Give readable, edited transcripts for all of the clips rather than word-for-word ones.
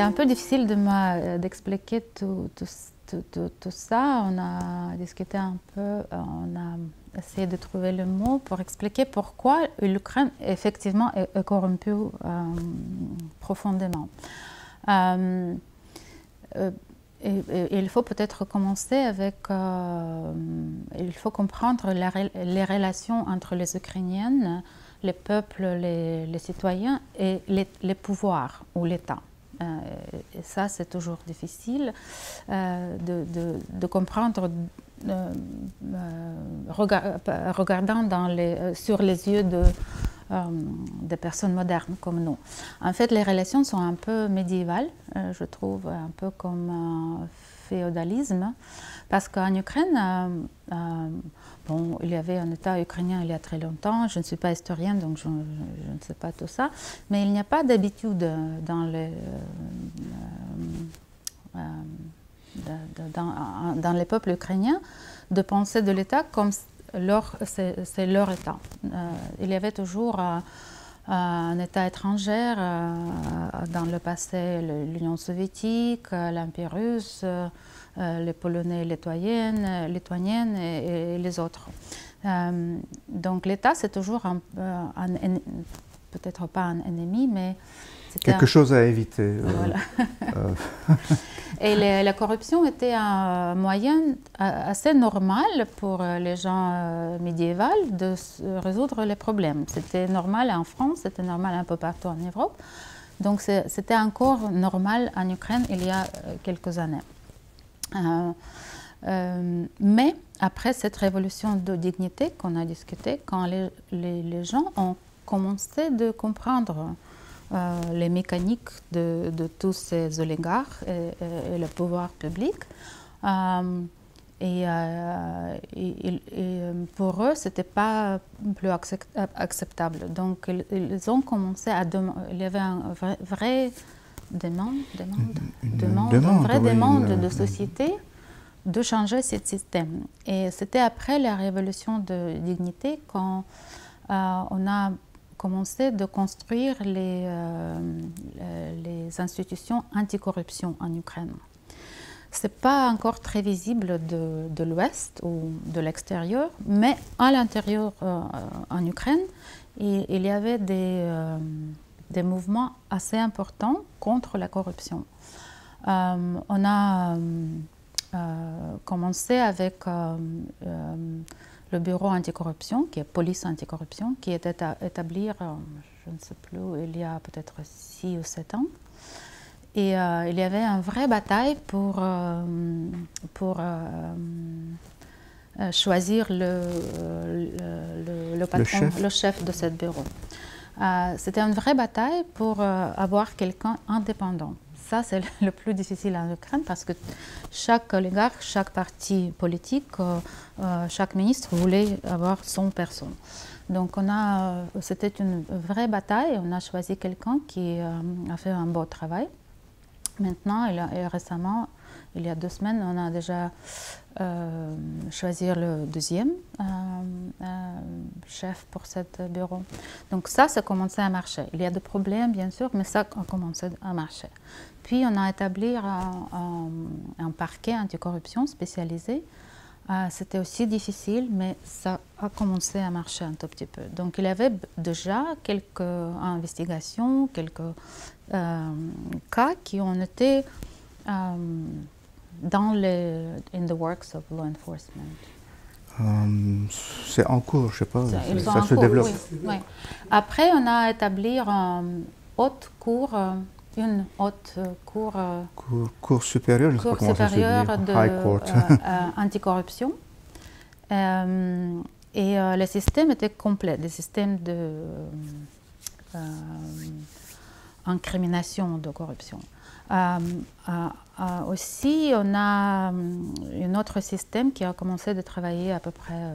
c'est un peu difficile d'expliquer tout ça. On a discuté un peu, on a essayé de trouver le mot pour expliquer pourquoi l'Ukraine effectivement est corrompue profondément. Il faut peut-être commencer avec, il faut comprendre les relations entre les Ukrainiennes, les peuples, les citoyens et les pouvoirs ou l'État. Et ça, c'est toujours difficile de comprendre regardant sur les yeux des personnes modernes comme nous. En fait, les relations sont un peu médiévales, je trouve, un peu comme féodalisme, parce qu'en Ukraine, bon, il y avait un État ukrainien il y a très longtemps, je ne suis pas historienne, donc je ne sais pas tout ça, mais il n'y a pas d'habitude dans les peuples ukrainiens de penser de l'État comme c'est leur État. Il y avait toujours un État étranger, dans le passé l'Union soviétique, l'Empire russe, les Polonais, Lituaniennes et les autres. Donc l'État, c'est toujours peut-être pas un ennemi, mais quelque chose à éviter. Voilà. Et la corruption était un moyen assez normal pour les gens médiévaux de résoudre les problèmes. C'était normal en France, c'était normal un peu partout en Europe. Donc c'était encore normal en Ukraine il y a quelques années. Mais après cette révolution de dignité qu'on a discutée, quand les gens ont commencé de comprendre les mécaniques de tous ces oligarques et le pouvoir public. Et pour eux, ce n'était pas plus acceptable. Donc, ils ont commencé à demander. Il y avait une vraie demande de société de changer ce système. Et c'était après la révolution de dignité quand on a commencé de construire les institutions anticorruption en Ukraine. Ce n'est pas encore très visible de l'Ouest ou de l'extérieur, mais à l'intérieur en Ukraine, il y avait des mouvements assez importants contre la corruption. On a commencé avec le bureau anticorruption, qui est police anticorruption, qui était établi, je ne sais plus, il y a peut-être 6 ou 7 ans. Et il y avait une vraie bataille pour choisir le patron, le chef de ce bureau. C'était une vraie bataille pour avoir quelqu'un indépendant. Ça, c'est le plus difficile en Ukraine parce que chaque oligarque, chaque parti politique, chaque ministre voulait avoir son personne. Donc, c'était une vraie bataille. On a choisi quelqu'un qui a fait un beau travail. Maintenant, récemment, il y a 2 semaines, on a déjà choisi le deuxième chef pour ce bureau. Donc ça commençait à marcher. Il y a des problèmes, bien sûr, mais ça a commencé à marcher. Puis on a établi un parquet anticorruption spécialisé. C'était aussi difficile, mais ça a commencé à marcher un tout petit peu. Donc il y avait déjà quelques investigations, quelques cas qui ont été dans in the works of law enforcement. C'est en cours, je ne sais pas, ça se développe. Oui, oui. Après, on a établi une haute cour supérieure, je ne sais pas comment ça se dit, High Court. Anticorruption. Et le système était complet, des systèmes d'incrimination de corruption. Aussi, on a un autre système qui a commencé de travailler à peu près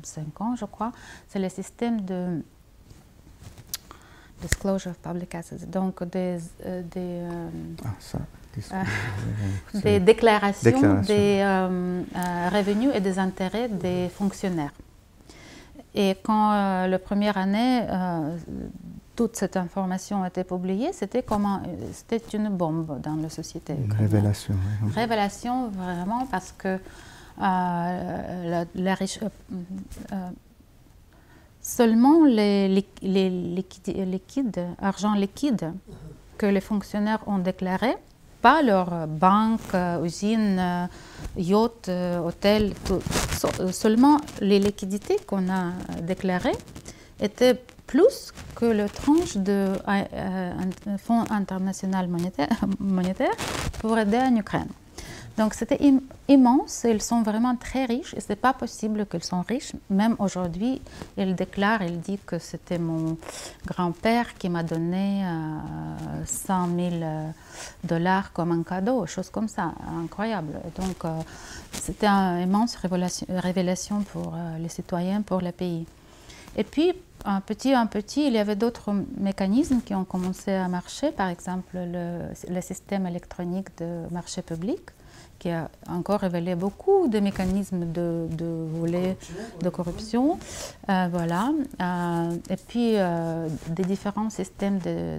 5 ans, je crois. C'est le système de disclosure of public assets, donc des déclarations des revenus et des intérêts des fonctionnaires. Et quand la première année, toute cette information a été publiée, c'était une bombe dans la société ukrainienne. Une révélation. Oui. Révélation vraiment parce que seulement les argent liquide que les fonctionnaires ont déclaré, pas leurs banques, usines, yachts, hôtels, seulement les liquidités qu'on a déclarées étaient plus que le tranche de Fonds international monétaire pour aider en Ukraine. Donc c'était immense, ils sont vraiment très riches et ce n'est pas possible qu'ils soient riches. Même aujourd'hui, ils déclarent, ils disent que c'était mon grand-père qui m'a donné 100 000 $ comme un cadeau, choses comme ça, incroyable. Donc c'était une immense révélation pour les citoyens, pour le pays. Et puis, petit à petit, il y avait d'autres mécanismes qui ont commencé à marcher, par exemple le système électronique de marché public, qui a encore révélé beaucoup de mécanismes de volet, de corruption. Voilà. Et puis, des différents systèmes de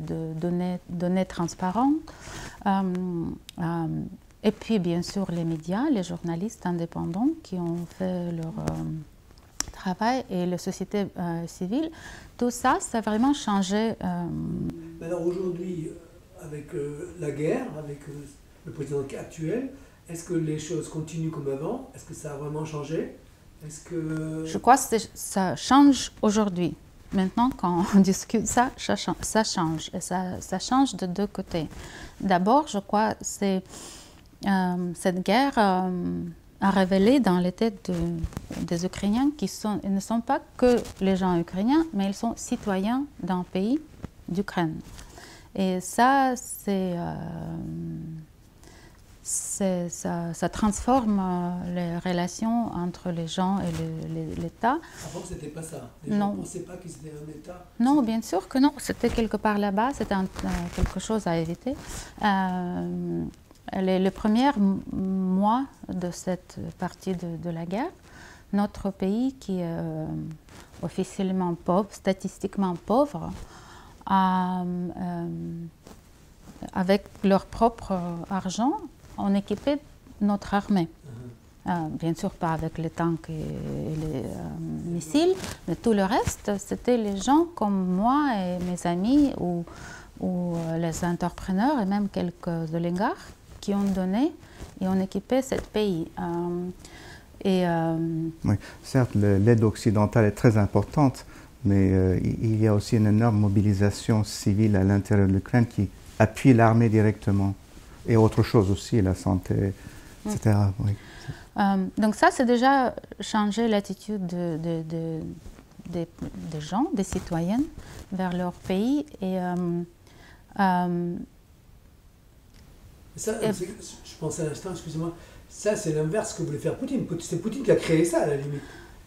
données transparentes. Et puis, bien sûr, les médias, les journalistes indépendants qui ont fait leur travail et la société civile. Tout ça, ça a vraiment changé. Alors aujourd'hui, avec la guerre, avec le président actuel, est-ce que les choses continuent comme avant? Est-ce que ça a vraiment changé? Je crois que ça change aujourd'hui. Maintenant, quand on discute ça change. Et ça change de deux côtés. D'abord, je crois que cette guerre a révélé dans les têtes des Ukrainiens ils ne sont pas que les gens ukrainiens, mais ils sont citoyens d'un pays d'Ukraine. Et ça, ça transforme les relations entre les gens et l'État. Avant, ce n'était pas ça. Les gens ne pensaient pas que c'était un État. Non, bien sûr que non. C'était quelque part là-bas. C'était quelque chose à éviter. Les premiers mois de cette partie de la guerre, notre pays, qui est officiellement pauvre, statistiquement pauvre, avec leur propre argent, on équipait notre armée. Bien sûr, pas avec les tanks et les missiles, mais tout le reste, c'était les gens comme moi et mes amis ou les entrepreneurs et même quelques oligarques qui ont donné et ont équipé ce pays. Oui, certes, l'aide occidentale est très importante, mais il y a aussi une énorme mobilisation civile à l'intérieur de l'Ukraine qui appuie l'armée directement. Et autre chose aussi, la santé, etc. Oui. Donc ça, c'est déjà changer l'attitude des gens, des citoyens vers leur pays. Et, ça, je pensais à l'instant, excusez-moi, ça c'est l'inverse que voulait faire Poutine. C'est Poutine qui a créé ça à la limite.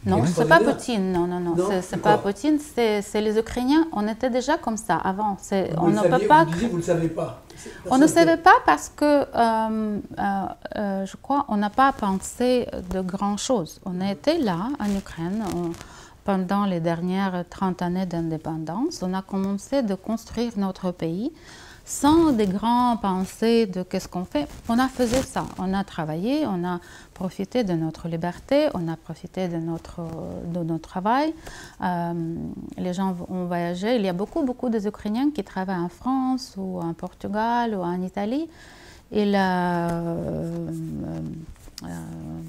Non, c'est pas Poutine, non, c'est pas Poutine, c'est les Ukrainiens. On était déjà comme ça avant. On ne peut pas. Vous ne le savez pas. On ne savait pas parce que, je crois, on n'a pas pensé de grand chose. On a été là, en Ukraine, pendant les dernières 30 années d'indépendance. On a commencé de construire notre pays sans des grandes pensées de qu'est-ce qu'on fait. On a fait ça. On a travaillé, on a profité de notre liberté, on a profité de notre travail. Les gens ont voyagé. Il y a beaucoup des Ukrainiens qui travaillent en France ou en Portugal ou en Italie. Ils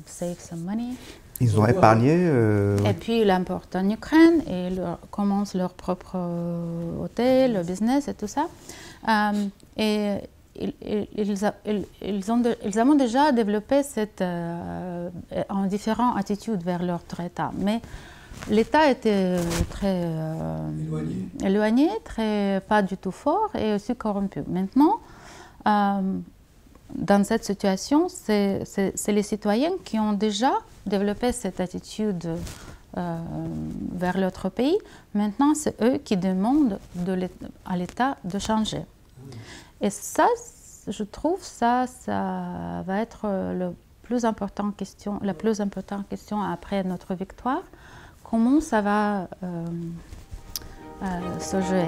save some money. Ils ont épargné. Et puis ils importent en Ukraine et ils commencent leur propre hôtel, le business et tout ça. Et ils ont déjà développé en différentes attitudes vers leur État. Mais l'État était très éloigné, pas du tout fort et aussi corrompu. Maintenant, dans cette situation, c'est les citoyens qui ont déjà développé cette attitude vers l'autre pays. Maintenant, c'est eux qui demandent à l'État de changer. Et ça, je trouve, ça va être la plus importante question après notre victoire. Comment ça va se jouer?